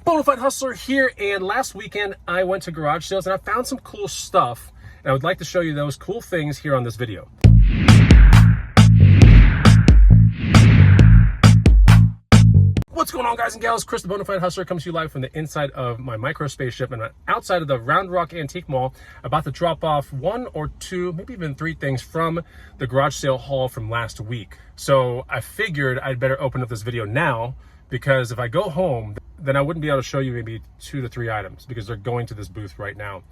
Bonafide Hustler here, and last weekend I went to garage sales and I found some cool stuff, and I would like to show you those cool things here on this video. What's going on, guys and gals? Chris the Bonafide Hustler comes to you live from the inside of my micro spaceship and outside of the Round Rock Antique Mall, about to drop off one or two, maybe even three things from the garage sale haul from last week. So I figured I'd better open up this video now, because if I go home, then I wouldn't be able to show you maybe 2 to 3 items because they're going to this booth right now.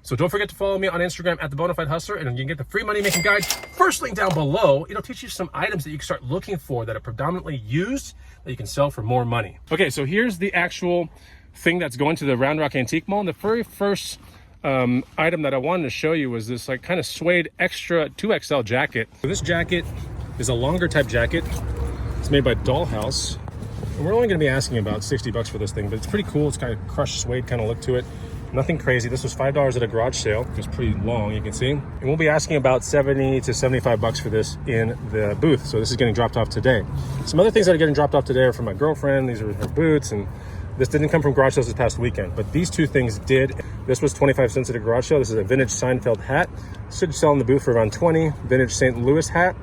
So don't forget to follow me on Instagram at the Bonafide Hustler, and you can get the free money making guide. First link down below, it'll teach you some items that you can start looking for that are predominantly used that you can sell for more money. Okay, so here's the actual thing that's going to the Round Rock Antique Mall. And the very first item that I wanted to show you was this like kind of suede extra 2XL jacket. So this jacket is a longer type jacket. It's made by Dollhouse. And we're only going to be asking about 60 bucks for this thing, but it's pretty cool. It's kind of crushed suede kind of look to it. Nothing crazy. This was $5 at a garage sale. It was pretty long, you can see. And we'll be asking about 70 to 75 bucks for this in the booth. So this is getting dropped off today. Some other things that are getting dropped off today are from my girlfriend. These are her boots, and this didn't come from garage sales this past weekend, but these two things did. This was 25 cents at a garage sale. This is a vintage Seinfeld hat. Should sell in the booth for around 20. Vintage St. Louis hat.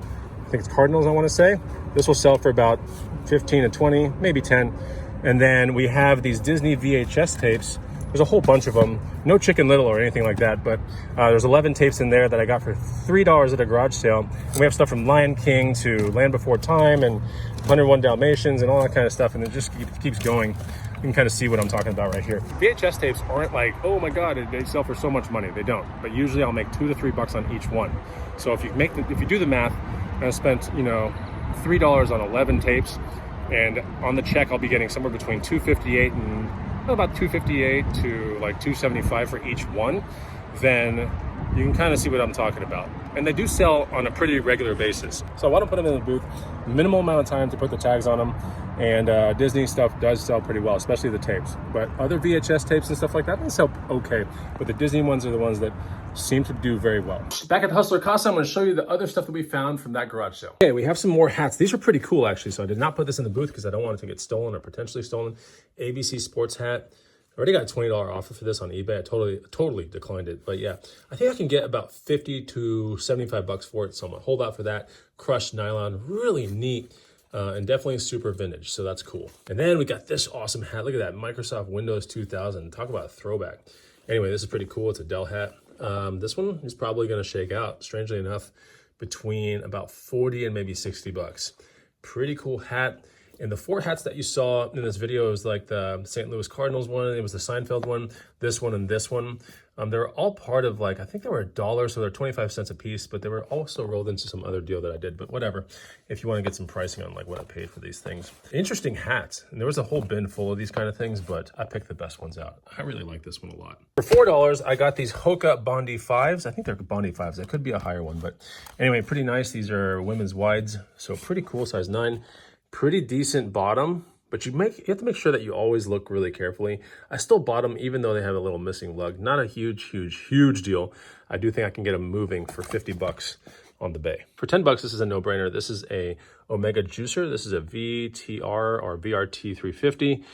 I think it's Cardinals, I want to say. This will sell for about 15 to 20, maybe 10. And then we have these Disney VHS tapes. There's a whole bunch of them. No Chicken Little or anything like that, but there's 11 tapes in there that I got for $3 at a garage sale. And we have stuff from Lion King to Land Before Time and 101 Dalmatians and all that kind of stuff, and it just keeps going. You can kind of see what I'm talking about right here. VHS tapes aren't like, oh my God, they sell for so much money. They don't, but usually I'll make 2 to 3 bucks on each one. So if you do the math, I spent, $3 on 11 tapes, and on the check I'll be getting somewhere between $258 and about $258 to like $275 for each one. Then you can kind of see what I'm talking about. And they do sell on a pretty regular basis. So I want to put them in the booth, minimal amount of time to put the tags on them. And Disney stuff does sell pretty well, especially the tapes. But other VHS tapes and stuff like that, they sell okay. But the Disney ones are the ones that seem to do very well. Back at the Hustler Casa, I'm going to show you the other stuff that we found from that garage sale. Okay, we have some more hats. These are pretty cool, actually. So I did not put this in the booth because I don't want it to get stolen or potentially stolen. ABC Sports hat. I already got a $20 offer for this on eBay. I totally declined it. But yeah, I think I can get about 50 to 75 bucks for it. So I'm gonna hold out for that. Crushed nylon, really neat. And definitely super vintage, so that's cool. And then we got this awesome hat. Look at that, Microsoft Windows 2000. Talk about a throwback. Anyway, this is pretty cool. It's a Dell hat. This one is probably gonna shake out, strangely enough, between about 40 and maybe 60 bucks. Pretty cool hat. And the 4 hats that you saw in this video was like the St. Louis Cardinals one, it was the Seinfeld one, this one, and this one. They were all part of, like, I think they were $1, so they're 25 cents a piece, but they were also rolled into some other deal that I did, but whatever. If you want to get some pricing on like what I paid for these things. Interesting hats. And there was a whole bin full of these kind of things, but I picked the best ones out. I really like this one a lot. For $4, I got these Hoka Bondi 5s. I think they're Bondi 5s. It could be a higher one, but anyway, pretty nice. These are women's wides, so pretty cool, size 9. Pretty decent bottom, but you have to make sure that you always look really carefully. I still bought them even though they have a little missing lug. Not a huge deal. I do think I can get them moving for 50 bucks on the bay. For 10 bucks, this is a no-brainer. This is a Omega juicer. This is a VTR or VRT 350.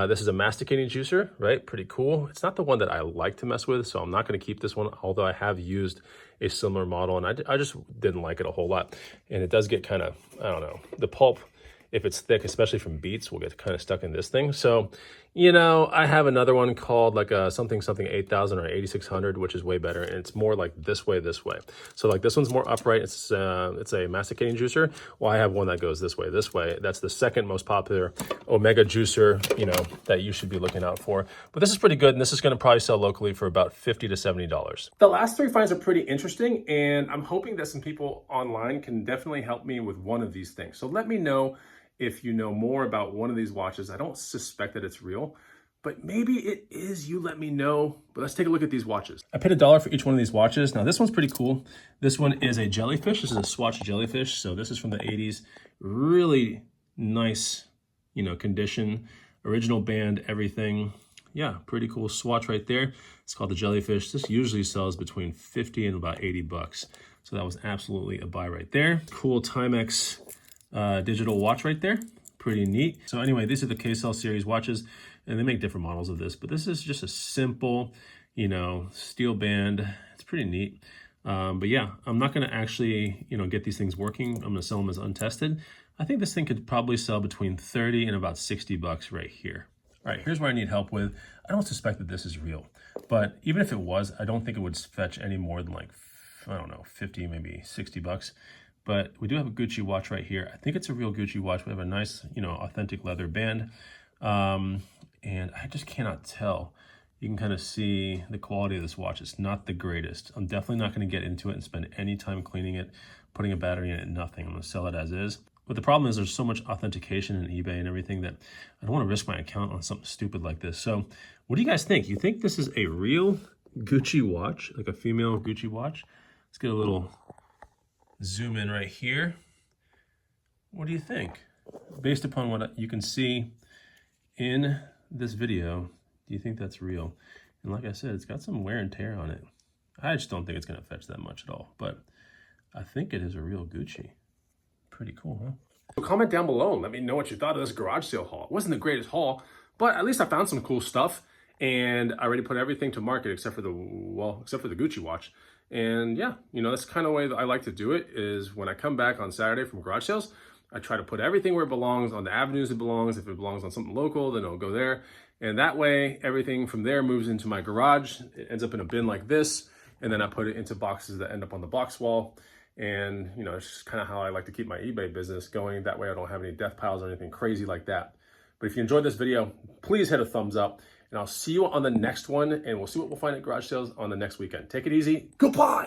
This is a masticating juicer, right? Pretty cool. It's not the one that I like to mess with, so I'm not going to keep this one, although I have used a similar model, and I just didn't like it a whole lot. And it does get kind of, I don't know, the pulp, if it's thick, especially from beets, will get kind of stuck in this thing. So, I have another one called like a something 8000 or 8600, which is way better. And it's more like this way. So like this one's more upright. It's a masticating juicer. Well, I have one that goes this way. That's the second most popular Omega juicer, that you should be looking out for. But this is pretty good. And this is going to probably sell locally for about $50 to $70. The last 3 finds are pretty interesting. And I'm hoping that some people online can definitely help me with one of these things. So let me know if you know more about one of these watches. I don't suspect that it's real, but maybe it is. You let me know. But let's take a look at these watches. I paid $1 for each one of these watches. Now this one's pretty cool. This one is a jellyfish. This is a Swatch jellyfish. So this is from the 80s. Really nice, condition, original band, everything. Yeah, pretty cool Swatch right there. It's called the jellyfish. This usually sells between 50 and about 80 bucks. So that was absolutely a buy right there. Cool Timex digital watch right there. Pretty neat. So anyway, these are the KSL series watches. and they make different models of this, but this is just a simple, you know, steel band. It's pretty neat. But yeah, I'm not going to actually, you know, get these things working. I'm going to sell them as untested. I think this thing could probably sell between 30 and about 60 bucks right here. All right, here's where I need help with. I don't suspect that this is real, but even if it was, I don't think it would fetch any more than like, I don't know, 50, maybe 60 bucks. But we do have a Gucci watch right here. I think it's a real Gucci watch. We have a nice, you know, authentic leather band. And I just cannot tell. You can kind of see the quality of this watch. It's not the greatest. I'm definitely not going to get into it and spend any time cleaning it, putting a battery in it, nothing. I'm going to sell it as is. But the problem is there's so much authentication in eBay and everything that I don't want to risk my account on something stupid like this. So what do you guys think? You think this is a real Gucci watch, like a female Gucci watch? Let's get a little zoom in right here. What do you think? Based upon what you can see in this video, do you think that's real? And like I said, it's got some wear and tear on it. I just don't think it's going to fetch that much at all, but I think it is a real Gucci. Pretty cool, huh? So comment down below and let me know what you thought of this garage sale haul. It wasn't the greatest haul, but at least I found some cool stuff, and I already put everything to market except for the Gucci watch. And yeah, you know, that's kind of the way that I like to do it, is when I come back on Saturday from garage sales, I try to put everything where it belongs, on the avenues it belongs. If it belongs on something local, then it'll go there. And that way, everything from there moves into my garage. It ends up in a bin like this, and then I put it into boxes that end up on the box wall. And, you know, it's just kind of how I like to keep my eBay business going. That way I don't have any death piles or anything crazy like that. But if you enjoyed this video, please hit a thumbs up, and I'll see you on the next one, and we'll see what we'll find at garage sales on the next weekend. Take it easy. Goodbye.